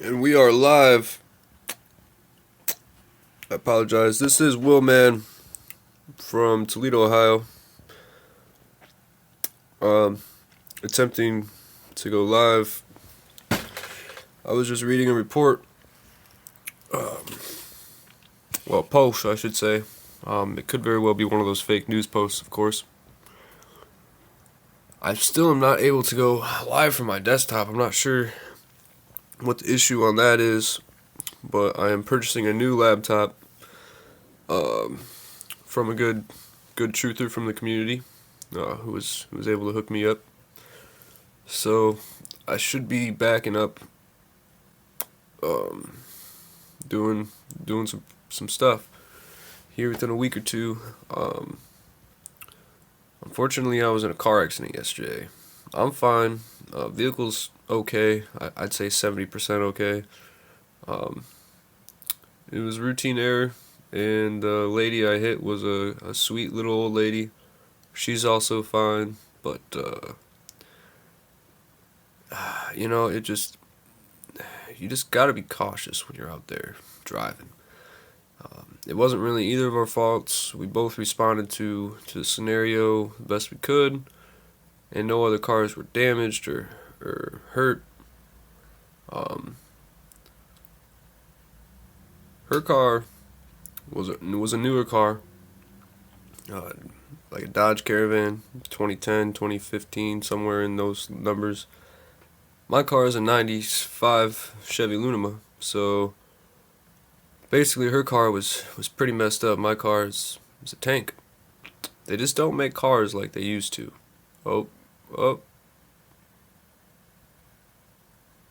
And we are live. I apologize. This is Will Man from Toledo, Ohio. Attempting to go live. I was just reading a report. Post, I should say. It could very well be one of those fake news posts, of course. I still am not able to go live from my desktop. I'm not sure what the issue on that is, but I am purchasing a new laptop from a good truther from the community who was able to hook me up. So I should be backing up, doing some stuff here within a week or two. Unfortunately, I was in a car accident yesterday. I'm fine. Vehicle's okay. I'd say 70% okay. It was routine error, and the lady I hit was a sweet little old lady. She's also fine, but you just gotta be cautious when you're out there driving. It wasn't really either of our faults. We both responded to the scenario the best we could, and no other cars were damaged or hurt. Her car was a newer car, like a Dodge Caravan, 2010, 2015, somewhere in those numbers. My car is a 95 Chevy Lunima, so basically her car was pretty messed up. My car is a tank. They just don't make cars like they used to. Oh.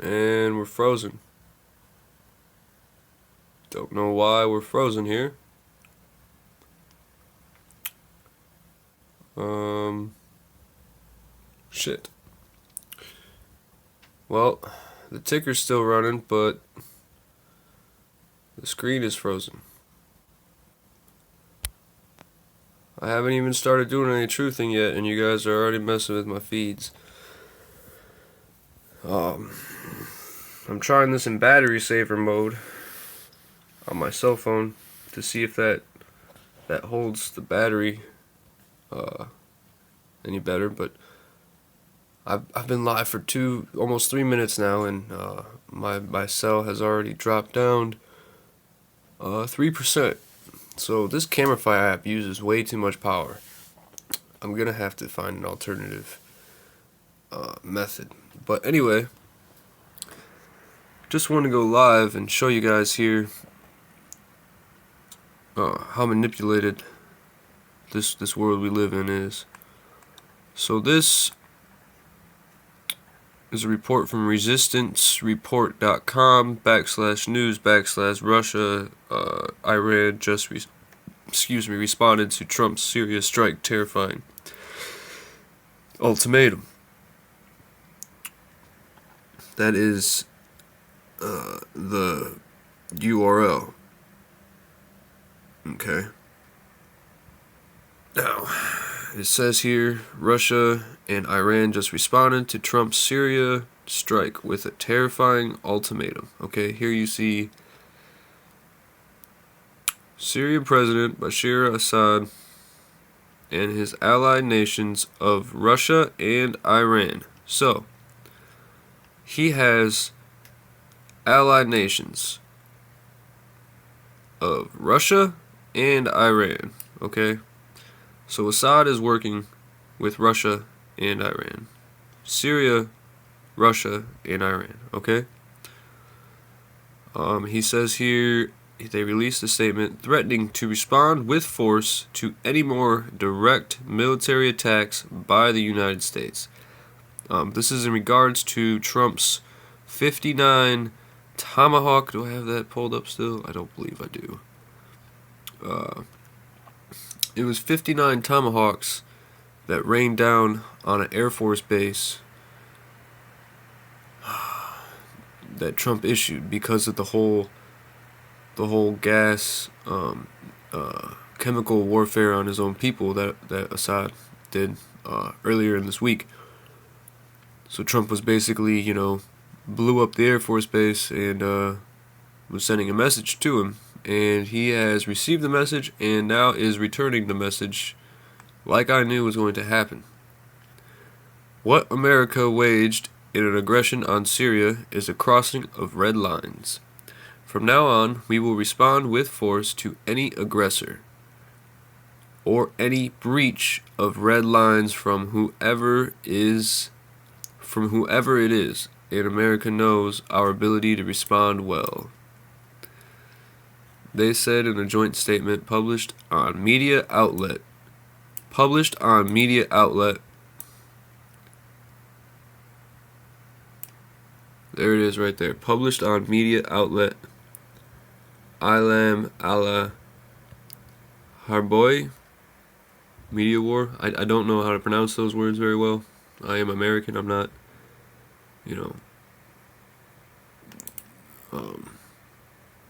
And we're frozen. Don't know why we're frozen here. Shit. Well, the ticker's still running, but the screen is frozen. I haven't even started doing any truthing yet, and you guys are already messing with my feeds. I'm trying this in battery saver mode on my cell phone to see if that holds the battery any better, but I've been live for almost 3 minutes now, and my cell has already dropped down 3%. So this CameraFi app uses way too much power. I'm gonna have to find an alternative method. But anyway, just want to go live and show you guys here how manipulated this world we live in is. So this is a report from resistancereport.com/news/Russia Iran just responded to Trump's Syria strike terrifying ultimatum. That is the URL. Okay. Now, it says here, Russia and Iran just responded to Trump's Syria strike with a terrifying ultimatum. Okay, here you see Syrian President Bashar Assad and his allied nations of Russia and Iran. So, he has allied nations of Russia and Iran. Okay? So Assad is working with Russia and Iran. Syria, Russia, and Iran. Okay? He says here they released a statement threatening to respond with force to any more direct military attacks by the United States. This is in regards to Trump's 59 Tomahawk. Do I have that pulled up still? I don't believe I do. It was 59 Tomahawks that rained down on an Air Force base that Trump issued because of the whole gas, chemical warfare on his own people that Assad did earlier in this week. So Trump was basically, blew up the Air Force Base and was sending a message to him. And he has received the message and now is returning the message like I knew was going to happen. What America waged in an aggression on Syria is a crossing of red lines. From now on, we will respond with force to any aggressor or any breach of red lines from whoever it is, and America knows our ability to respond well. They said in a joint statement published on media outlet. There it is right there. Published on media outlet Ilam ala Harboy Media War. I don't know how to pronounce those words very well. I am American. I'm not,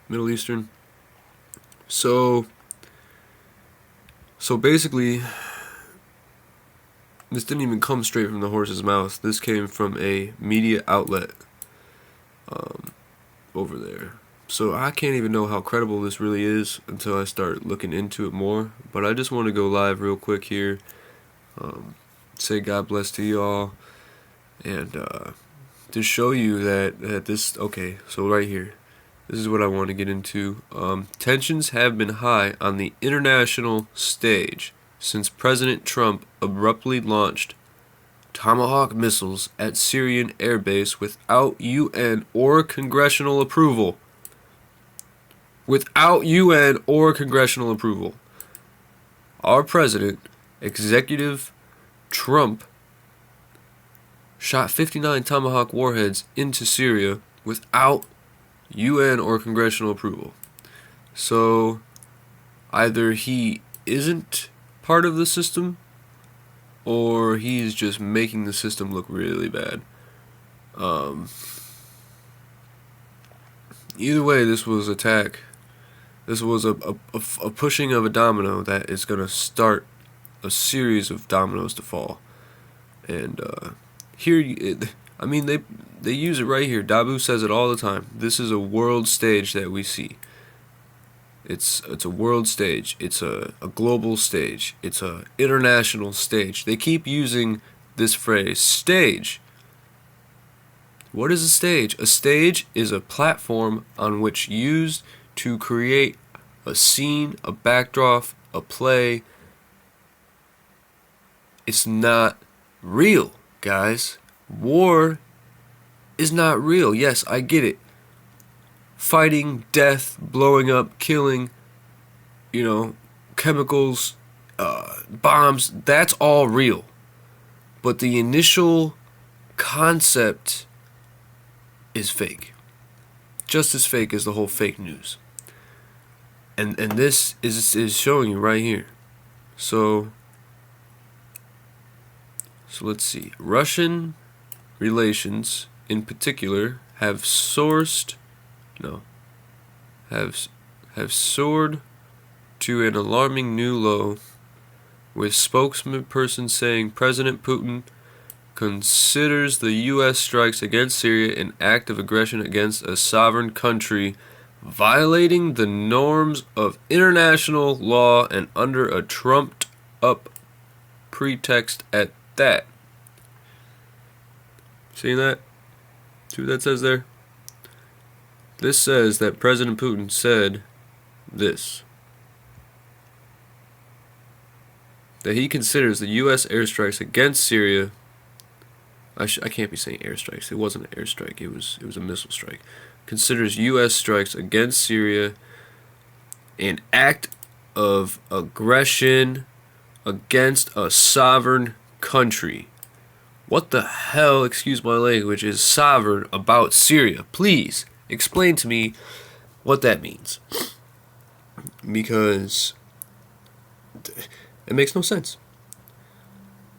Middle Eastern. So basically, this didn't even come straight from the horse's mouth. This came from a media outlet over there. So I can't even know how credible this really is until I start looking into it more. But I just want to go live real quick here. Say God bless to you all. And to show you that this... Okay, so right here. This is what I want to get into. Tensions have been high on the international stage since President Trump abruptly launched Tomahawk missiles at Syrian airbase without UN or congressional approval. Without UN or congressional approval. Our president, Executive Trump, shot 59 Tomahawk warheads into Syria without UN or congressional approval. So either he isn't part of the system or he's just making the system look really bad. Either way, this was attack. This was a pushing of a domino that is going to start a series of dominoes to fall. And they use it right here. Dabu says it all the time. This is a world stage that we see. It's a world stage. It's a global stage. It's a international stage. They keep using this phrase, stage. What is a stage? A stage is a platform on which used to create a scene, a backdrop, a play. It's not real, guys. War is not real. Yes, I get it. Fighting, death, blowing up, killing, chemicals, bombs, that's all real. But the initial concept is fake. Just as fake as the whole fake news. And this is showing you right here. So let's see. Russian relations in particular have soared to an alarming new low, with spokesperson saying President Putin considers the U.S. strikes against Syria an act of aggression against a sovereign country, violating the norms of international law and under a trumped-up pretext at that. See that? See what that says there? This says that President Putin said this. That he considers the U.S. airstrikes against Syria... I can't be saying airstrikes. It wasn't an airstrike. It was a missile strike. Considers U.S. strikes against Syria an act of aggression against a sovereign country. What the hell, excuse my language, is sovereign about Syria? Please explain to me what that means. Because it makes no sense.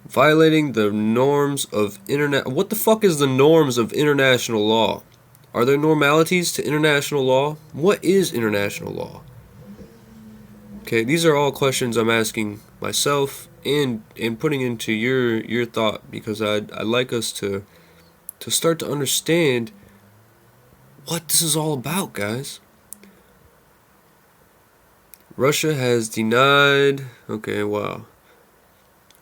Violating the norms of what the fuck is the norms of international law? Are there normalities to international law? What is international law? Okay, these are all questions I'm asking myself and putting into your thought, because I'd like us to start to understand what this is all about, guys. Russia has denied. Okay, wow.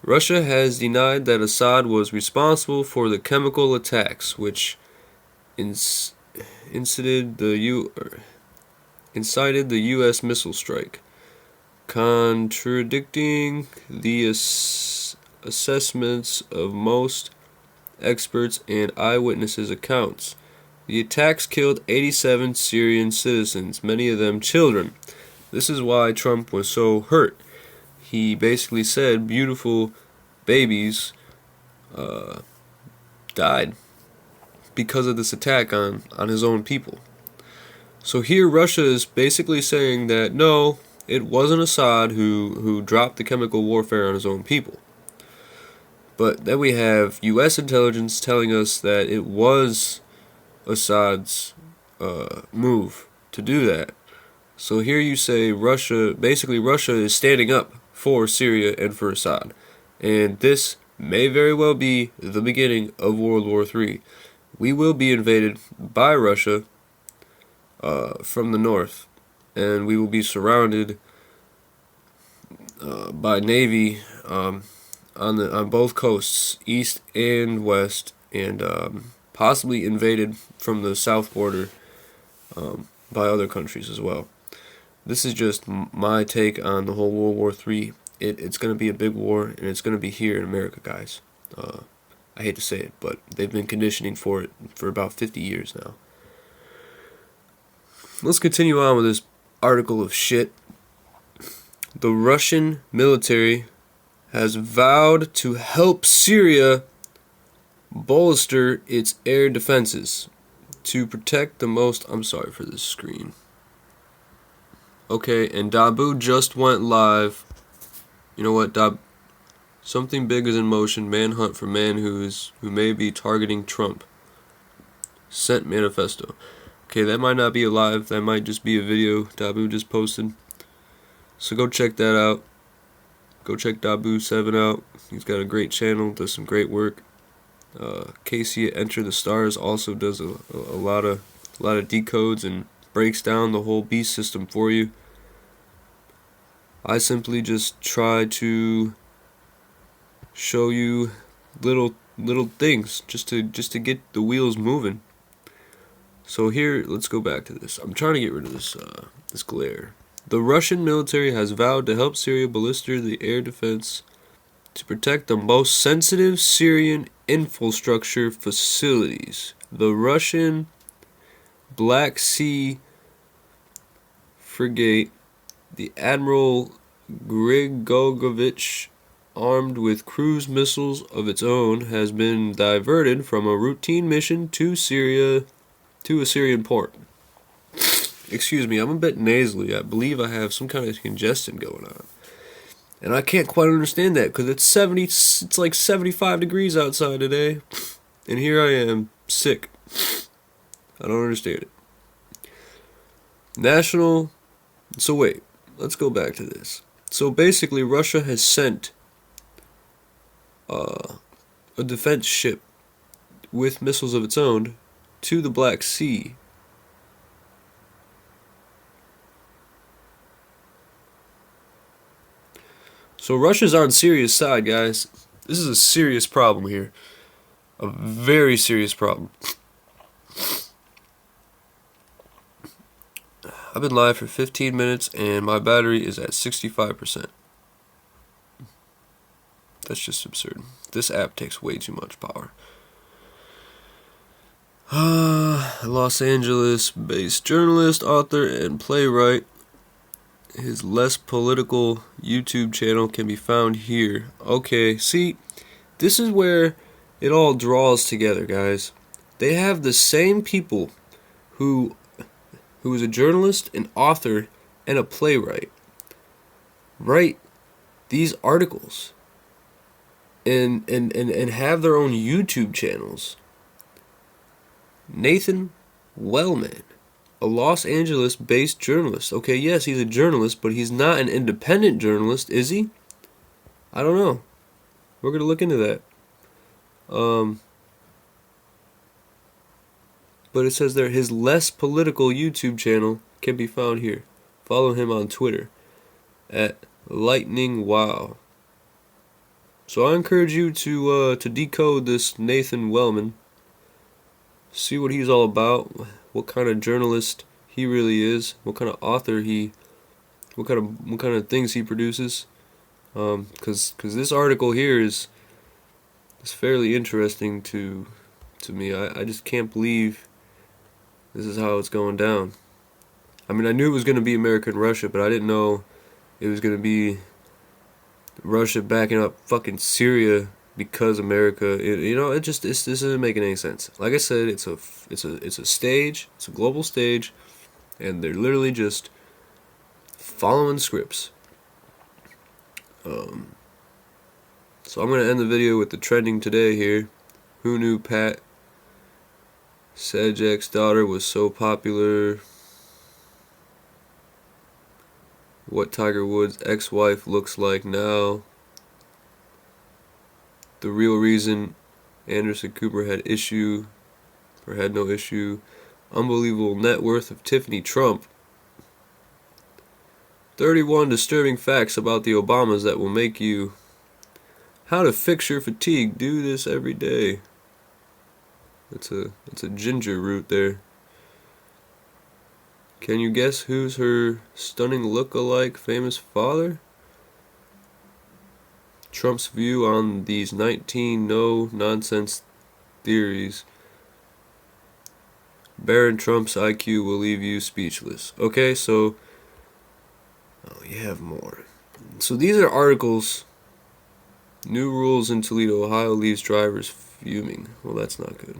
Russia has denied that Assad was responsible for the chemical attacks, which incited the U.S. missile strike, contradicting the assessments of most experts and eyewitnesses' accounts. The attacks killed 87 Syrian citizens, many of them children. This is why Trump was so hurt. He basically said beautiful babies died because of this attack on his own people. So here Russia is basically saying that no, it wasn't Assad who dropped the chemical warfare on his own people. But then we have U.S. intelligence telling us that it was Assad's move to do that. So here you say Russia is standing up for Syria and for Assad. And this may very well be the beginning of World War III. We will be invaded by Russia from the north, and we will be surrounded by Navy on both coasts, east and west, and possibly invaded from the south border by other countries as well. This is just my take on the whole World War III. It's going to be a big war, and it's going to be here in America, guys. I hate to say it, but they've been conditioning for it for about 50 years now. Let's continue on with this article of shit. The Russian military has vowed to help Syria bolster its air defenses to protect the most... I'm sorry for this screen. Okay, and Dabu just went live. You know what, something big is in motion. Manhunt for man who may be targeting Trump. Sent manifesto. Okay, that might not be a live. That might just be a video Dabu just posted. So go check that out. Go check Dabu7 out. He's got a great channel. Does some great work. Casey at Enter the Stars also does a lot of decodes and breaks down the whole beast system for you. I simply just try to show you little things just to get the wheels moving. So here, let's go back to this. I'm trying to get rid of this glare. The Russian military has vowed to help Syria bolster the air defense to protect the most sensitive Syrian infrastructure facilities. The Russian Black Sea frigate, the Admiral Grigorovich, armed with cruise missiles of its own, has been diverted from a routine mission to Syria, to a Syrian port. Excuse me, I'm a bit nasally. I believe I have some kind of congestion going on. And I can't quite understand that because it's like 75 degrees outside today. And here I am, sick. I don't understand it. So wait, let's go back to this. So basically, Russia has sent a defense ship with missiles of its own to the Black Sea. So Russia's on Syria's side, guys. This is a serious problem here. A very serious problem. I've been live for 15 minutes and my battery is at 65%. That's just absurd. This app takes way too much power. Los Angeles-based journalist, author, and playwright. His less political YouTube channel can be found here. Okay, see, this is where it all draws together, guys. They have the same people who is a journalist, an author, and a playwright write these articles and have their own YouTube channels. Nathan Wellman, a Los Angeles-based journalist. Okay, yes, he's a journalist, but he's not an independent journalist, is he? I don't know. We're going to look into that. but it says there his less political YouTube channel can be found here. Follow him on Twitter at Lightning Wow. So I encourage you to decode this Nathan Wellman, see what he's all about, what kind of journalist he really is, what kind of author what kind of things he produces. Because this article here is fairly interesting to me. I just can't believe this is how it's going down. I mean, I knew it was going to be America and Russia, but I didn't know it was going to be Russia backing up fucking Syria because America. This isn't making any sense. Like I said, it's a stage. It's a global stage, and they're literally just following scripts. So I'm gonna end the video with the trending today here. Who knew Pat Sajak's daughter was so popular? What Tiger Woods' ex-wife looks like now. The real reason Anderson Cooper had no issue. Unbelievable net worth of Tiffany Trump. 31 disturbing facts about the Obamas that will make you. How to fix your fatigue. Do this every day. It's a ginger root there. Can you guess who's her stunning look-alike famous father? Trump's view on these 19 no-nonsense theories. Barron Trump's IQ will leave you speechless. Okay, so you have more. So these are articles. New rules in Toledo, Ohio leaves drivers fuming. Well, that's not good.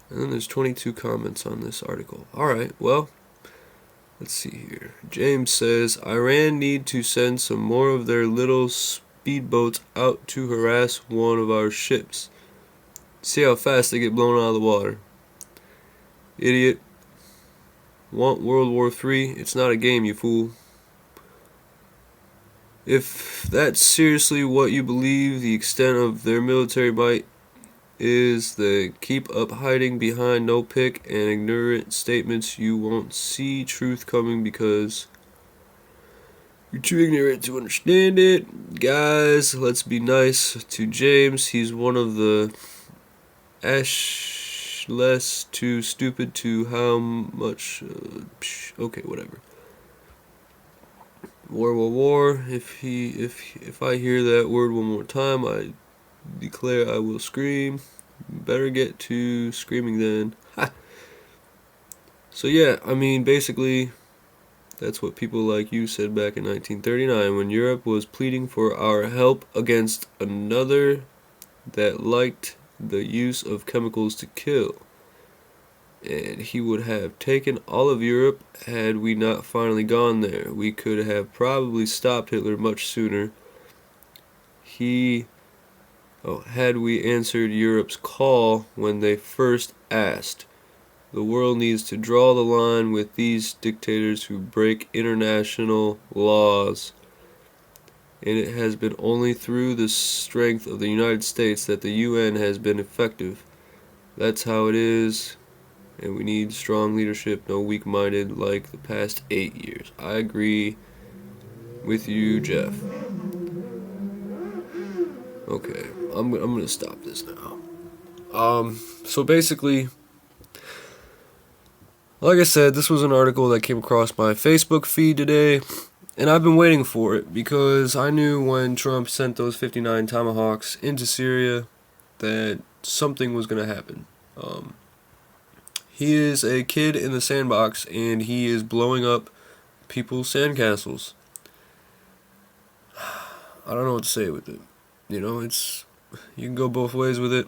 And then there's 22 comments on this article. Alright, well, let's see here. James says, Iran need to send some more of their little speedboats out to harass one of our ships. See how fast they get blown out of the water. Idiot. Want World War III? It's not a game, you fool. If that's seriously what you believe the extent of their military might is, they keep up hiding behind no pick and ignorant statements. You won't see truth coming because you're too ignorant to understand it. Guys, let's be nice to James. He's one of the less too stupid to how much. Okay, whatever. War. If I hear that word one more time, I declare I will scream. Better get to screaming then. Ha! So yeah, I mean, basically, that's what people like you said back in 1939 when Europe was pleading for our help against another that liked the use of chemicals to kill. And he would have taken all of Europe had we not finally gone there. We could have probably stopped Hitler much sooner. Had we answered Europe's call when they first asked. The world needs to draw the line with these dictators who break international laws. And it has been only through the strength of the United States that the UN has been effective. That's how it is. And we need strong leadership, no weak-minded like the past 8 years. I agree with you, Jeff. Okay, I'm gonna stop this now. So basically, like I said, this was an article that came across my Facebook feed today, and I've been waiting for it because I knew when Trump sent those 59 Tomahawks into Syria that something was gonna happen. He is a kid in the sandbox, and he is blowing up people's sandcastles. I don't know what to say with it. You can go both ways with it.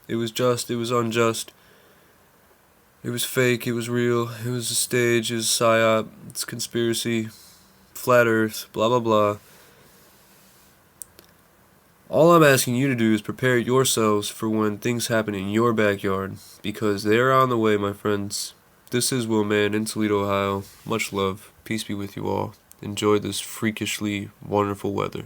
It was just, it was unjust. It was fake, it was real, it was a stage, it was a psyop, it's conspiracy, flat earth, blah blah blah. All I'm asking you to do is prepare yourselves for when things happen in your backyard, because they're on the way, my friends. This is Will Man in Toledo, Ohio. Much love. Peace be with you all. Enjoy this freakishly wonderful weather.